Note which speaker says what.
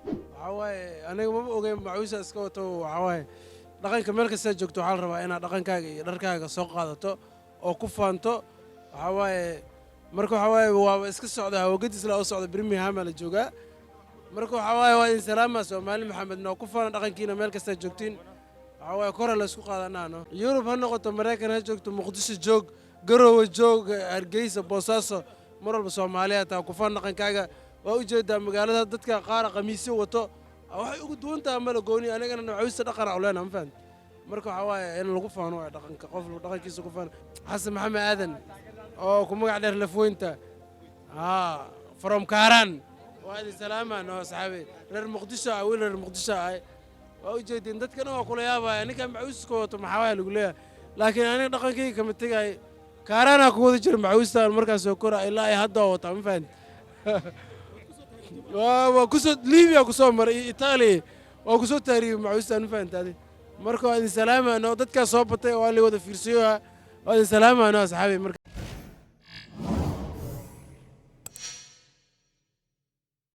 Speaker 1: waxawaaye aniga maba ogeyn macawiisa iska wato waxawaaye dhaqanka meel kasta joogto waxaa la rabaa inaad dhaqankaaga iyo dharkaaga soo qaadato oo ku faanto waxawaaye marka waxawaaye waaba iska socda hawagadiis la oo socda Birmingham la joogaa marka waxawaaye waa in salaama Soomaali Maxamedna ku faana dhaqankiina meel kasta joogtiin waxawaaye kor la isku qaadanaano Yurub ha noqoto Mareykan ha joogto Muqdisho joog Garowe joog Hargeysa Boosaaso mar walba Soomaaliya taa ku faana dhaqankaaga waa u jeedaa magaalada dadka qaar qamiisyo wato waxay ugu duwantaa mala gooni anigana macawiista dhaqan u leenahay ma fahanti marka waxawaaye in lagu faano waa dhaqanka qof dhaqankiisa ku faano Xasan Maxamed Aadan oo ku magac dheer Lafweynta from Kaaran waa idin salaamaan oo saxaabi reer Muqdisho wiil reer Muqdisho ay waa u jeedin dadkana waa kula yaabaya ninka macawiiska wato maxaa lagu leeyahay laakiin aniga dhaqankayga kama tagay Kaarana ku wada jir macawiista markaas oo kora ilaa ay hadda wata ma fahanti وكسر ليبيا كسر مر إيطاليا وكسر تاريخ معوسة نفهم هذه مركو هذه سلامة أنا ضدك صوبته واللي وده فيرسيوها هذه سلامة أنا أصحابي